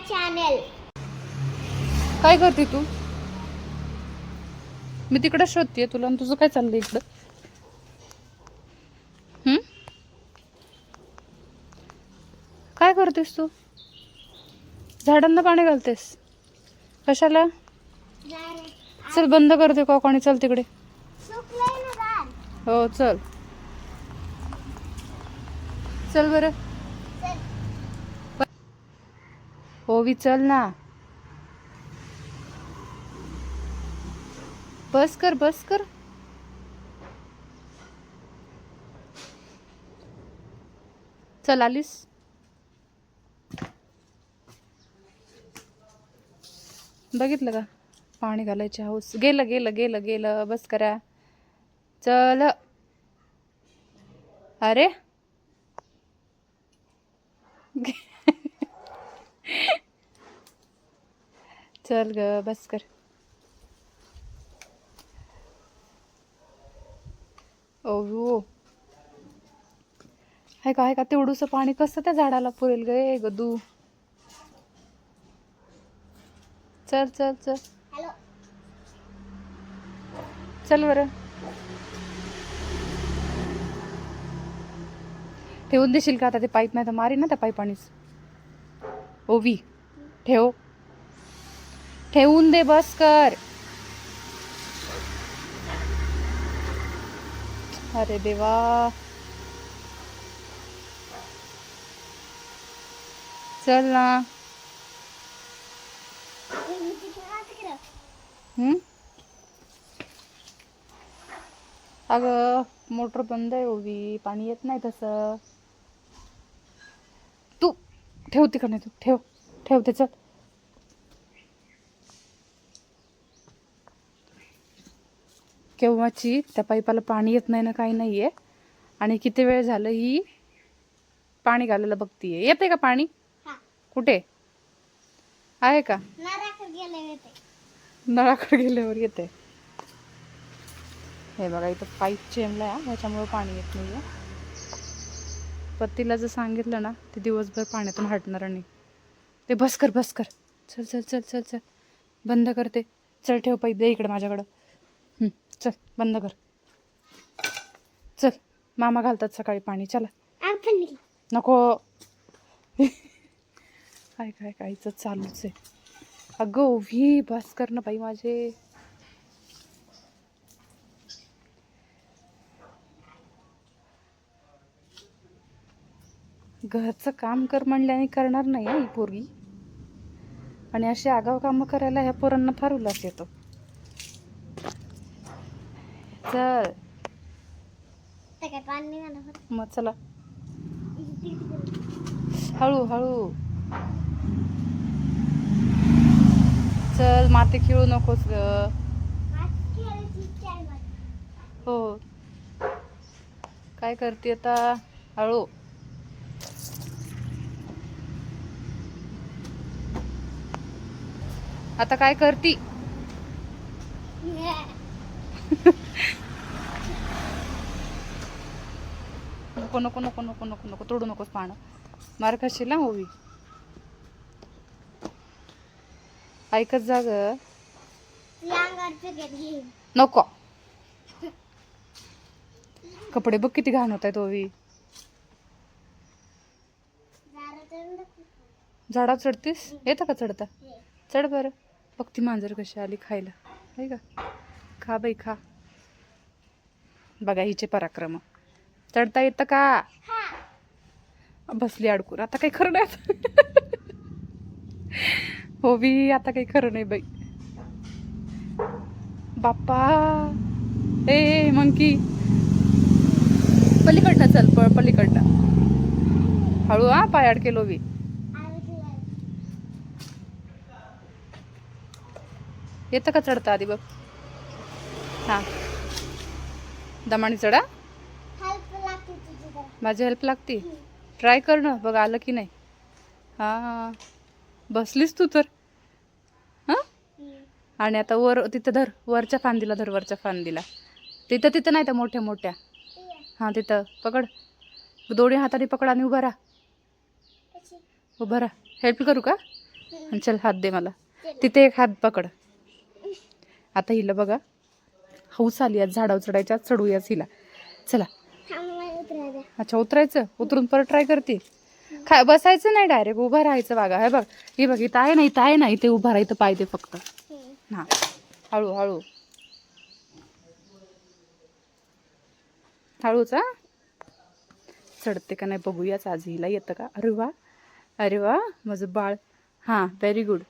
Channel. काय करते तू? मी तिकडे शोधते तुला आणि तुझं काय चाललंय इकडं? काय करतेस तू? झाडांना पाणी घालतेस कशाला? चल बंद करते का कोणी? चल तिकडे. हो चल चल बरं. ओवी चल ना. बस कर बस कर. चल आलीस. बघितलं का पाणी घालायचे हाऊस. गेलं गेलं गेलं गेलं. बस करा. चल. अरे चल ग बस कर. ओवू आहे का तेवढूस पाणी कसं त्या झाडाला पुरेल गे गदू. चल चल चल चल बरं. ठेवून देशील का आता ते पाईप? नाही तर मारी ना त्या पाईपानीच. ओवी ठेव. ठेवून दे बस कर. अरे देवा. चल ना. अगं मोटर बंद आहे ओवी. पाणी येत नाही तसं. तू ठेव तिकडे. नाही तू ठेव ठेवते. चल केव्हाची त्या पाईपाला पाणी येत नाही ना काही नाहीये. आणि किती वेळ झालं ही पाणी घालायला बघतीये. येते का पाणी? कुठे आहे का? नळाकडे गेल्यावर येते. हे बघा इथं पाईप चेंबलाय ह्याच्यामुळे पाणी येत नाहीये. पतीला जर सांगितलं ना ते दिवसभर पाण्यातून हटणार नाही. ते बस कर बस कर. चल चल चल चल चल बंद करते. चल ठेव पाईप दे इकडे माझ्याकडं. चल बंद कर. चल मामा घालतात सकाळी पाणी. चला. नको. काय काय कायच चालूच आहे. अगं ओवी बस कर ना बाई माझे. घरचं काम कर म्हणल्याने करणार नाही ही पोरगी. आणि अशी आगाव कामं करायला ह्या पोरांना फार उल्हास येतो. चल मग चला. हळू हळू चल. माती खेळू नकोस ग. हो काय करते आता? हळू. आता काय करती? नको नको नको नको नको नको तोडू नकोस पानं. मार खाशील ना ओवी. ऐकत जा ग. नको. कपडे बघ किती घाण होत आहेत ओवी. झाडावर चढतीस? येतं का चढता? चढ बरं. बघ ती मांजर कशी आली खायला. आहे का? खा बाई खा. बघा हिचे पराक्रम. चढता येतं का? बसली अडकून. आता काही खरं नाही. ओवी आता काही खरं नाही बाई. बाप्पा. ए मंकी पलीकडनं चल. पलीकडनं. हळू हा पाय अडकेल ओवी. येतं का चढता आधी बघ. हां दमाणी चढा. माझी हेल्प लागते. ट्राय कर ना बघ आलं की नाही. हां बसलीस तू तर. हां आणि आता वर तिथं धर. वरच्या फांदीला धर. वरच्या फांदीला. तिथं तिथं नाही तर मोठ्या मोठ्या. हां तिथं पकड. दोन्ही हाताने पकड आणि उभा राहा. उभा राहा. हेल्प करू का? आणि चल हात दे मला. तिथे एक हात पकड. आता हिला बघा हौस आली आज झाडावर चढायच्या, चढूयाच हिला. चला. अच्छा उतरायचं, उतरून परत ट्राय करते. बसायचं नाही, डायरेक्ट उभं राहायचं. बघा हे बघ, हे बघ इथं आहे ना, इथं आहे ना, इथे उभं राहायचं पाहिजे फक्त. हा हळू हळू हळूच. हा चढते का नाही बघूयाच आज हिला येतं का. अरे वा, अरे वा माझं बाळ. हां व्हेरी गुड.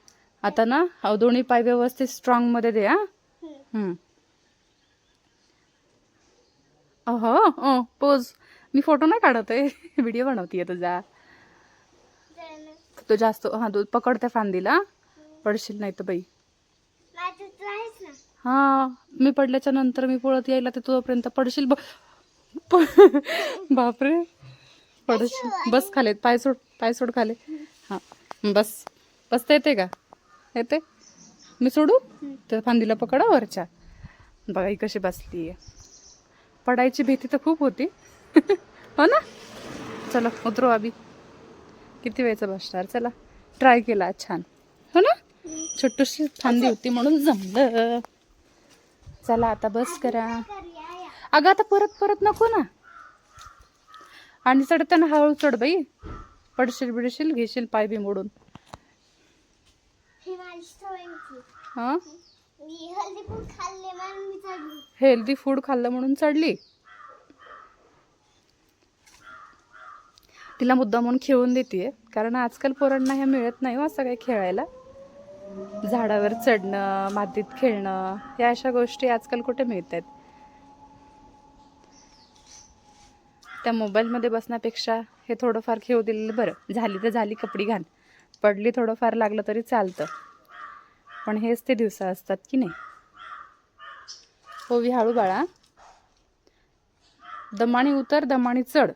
आता ना दोन्ही पाय व्यवस्थित स्ट्रॉंगमध्ये दे. हां हो पोज. मी फोटो नाही काढत आहे, व्हिडिओ बनवते तुझा. तो जास्त हां दूध पकडते फांदीला, पडशील नाही तर बाई. हां मी पडल्याच्या नंतर मी पळत यायला ते तोपर्यंत पडशील. बापरे पडशील. बस खाले, पाय सोड, पाय सोड खाले. हां बस. बसता येते का? येते. मी सोडू तर फांदीला पकडा वरच्या. बघा ही कशी बसली आहे. पडायची भीती तर खूप होती. हो ना. चला उतरू अभि. किती वेळचं बसणार. चला ट्राय केला छान. हो ना. छोटीशी फांदी होती म्हणून जमलं. चला आता बस करा. अगं आता परत परत नको ना. आणि चढताना हळू चढ बाई, पडशील बिडशील, घेशील पाय बी मोडून. हा हेल्दी फूड खाल्लं म्हणून चढली. तिला मुद्दा म्हणून खेळून देते, कारण आजकाल पोरांना ह्या मिळत नाही हो असं काही खेळायला. झाडावर चढणं, मातीत खेळणं, या अशा गोष्टी आजकाल कुठे मिळत आहेत. त्या मोबाईलमध्ये बसण्यापेक्षा हे थोडंफार खेळू दिलेलं बरं. झाली तर झाली कपडी घाण, पडली थोडंफार लागलं तरी चालतं. पण हेच ते दिवस असतात की नाही. होवी हळू बाळा. दमाणी उतर, दमाणी चढ.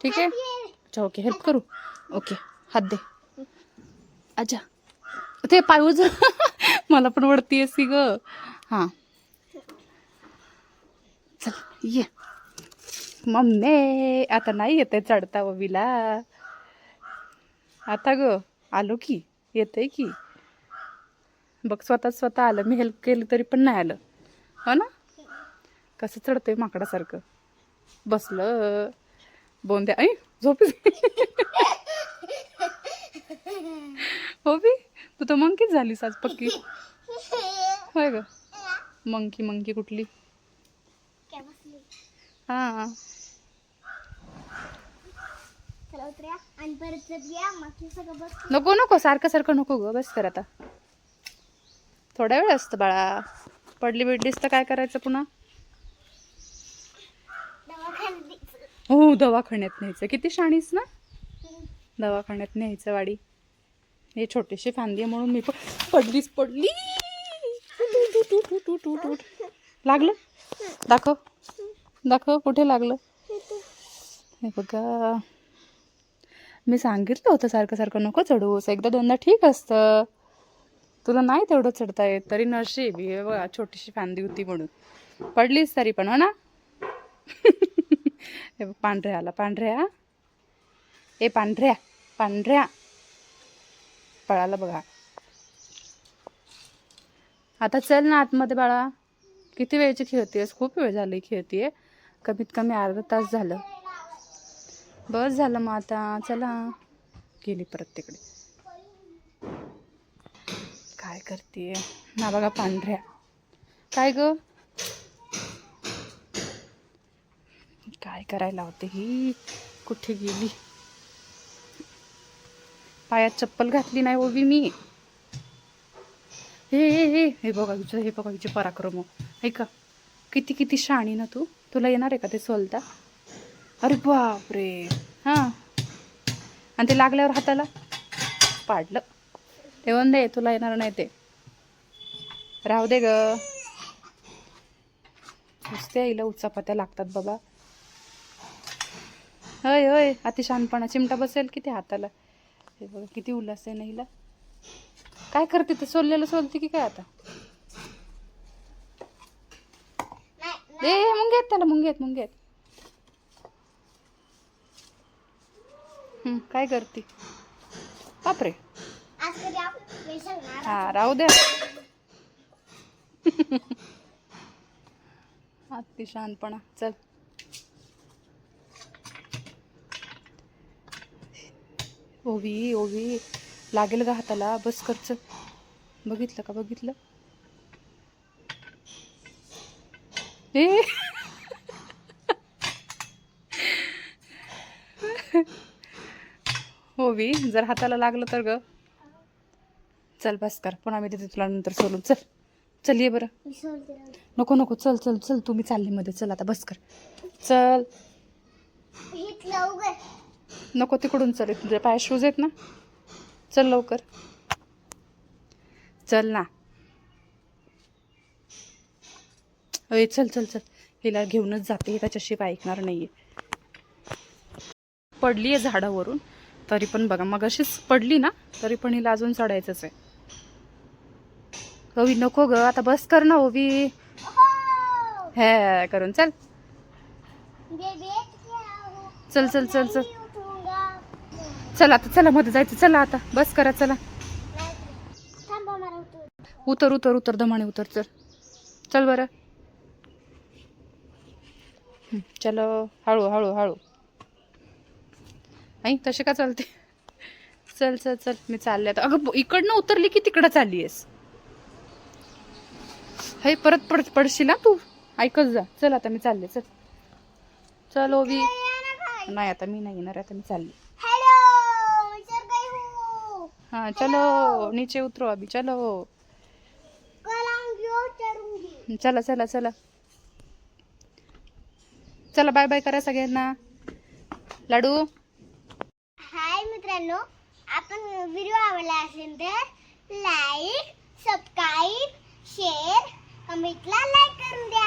ठीक आहे. अच्छा ओके हेल्प करू. ओके हात दे. अच्छा ते पायूच. मला पण वरती येसी ग. हां चल ये मम्मी. आता नाही येते चढता ओवीला. आता ग आलो की, येते की. बघ स्वतः आलं. मी हेल्प केली तरी पण नाही आलं. हो ना. कसं चढतंय माकडासारखं. बसलं बोंद्या. ऐ झोपी. हो बी तू तर मंकीच झालीस आज पक्की. होय ग. मंकी कुठली. हां नको नको सारखं नको ग. बस कर आता. थोड्या वेळ असतं बाळा. पडली बिडलीस तर काय करायचं पुन्हा. हो दवाखान्यात न्यायचं. किती शाणीस ना. दवाखान्यात न्यायचं वाडी. हे छोटीशी फांदी आहे म्हणून मी पडली. लागलं. दाखव कुठे लागलं. हे बघा मी सांगितलं होतं सारखं नको चढूस. एकदा दोनदा ठीक असतं. तुला नाही तेवढं चढता येत तरी नशीब हे बघा छोटीशी फांदी होती म्हणून पडलीस तरी पण. हो ना. हे बघ पांढऱ्या आला. पांढऱ्या ए पांढऱ्या पळाला बघा. आता चल ना आतमध्ये बाळा. किती वेळची खेळतेस. खूप वेळ झाली खेळतीये. कमीत कमी अर्धा तास झालं. बस झालं मग आता चला. गेली परत तिकडे. काय करते ना बघा पांढऱ्या. काय ग काय करायला होते ही. कुठे गेली. पायात चप्पल घातली नाही ओवी मी. हे बघा हिचे पराक्रम. ऐका किती शाणी ना तू. तुला येणार आहे का ते सोलता. अरे बापरे. हां आणि ते लागल्यावर हाताला पाडलं. ठेवून दे. तुला येणार नाही ते. राहू दे ग. नुसते आईला उचापत्या लागतात बाबा. होय अति शहाणपणा. चिमटा बसेल किती हाताला. हे बघा किती उल्हास आहे ना हिला. काय करते ते. सोललेलं सोलते की काय आता. मुंग्यात त्याला मुंग्यात. काय करते. बापरे हा राहू द्या. अति शहाणपणा. चल ओवी ओवी लागेल का हाताला? बस कर चल. बघितलं का? बघितलं ए ओवी जर हाताला लागलं तर ग. चल बस कर. पुन्हा मी देते तुला नंतर सोडून. चल चल ये बरं. नको नको चल चल चल. तुम्ही चालली मध्ये. चल आता बस कर. चल नको तिकडून चल. तुझ्या पाय शूज आहेत ना. चल लवकर. चल ना. अय चल चल चल. हिला घेऊनच जाते. त्याच्याशिवाय ऐकणार नाहीये. पडली आहे झाडावरून तरी पण बघा. मग अशीच पडली ना तरी पण हिला अजून चढायचंच आहे. ओवी नको ग. आता बस कर ना ओवी. हे करून चल. चल चल चल चल. चल आता. चला मध्ये जायचं. चला आता बस करा. चला उतर उतर उतर. दमाने उतर. चल चल बरं. चलो हळू हळू हळू. आई तसे का चालते? चल चल चल. मी चालले आता. अगं इकडनं उतरली की तिकडं चालली आहेस. हे परत पडशील ना तू. ऐकच जा. चल आता मी चालले. चल चल ओवी. नाही आता मी नाही येणार. आता मी चालली. हाँ चलो नीचे उतरो अभी. चलो चला चला चला. चला बाय बाय करा सगळ्यांना. लाडू. हाय मित्रांनो, आपण व्हिडिओ आवडला असेल तर लाईक, सबस्क्राईब, शेअर, कमेंटला लाईक करून द्या.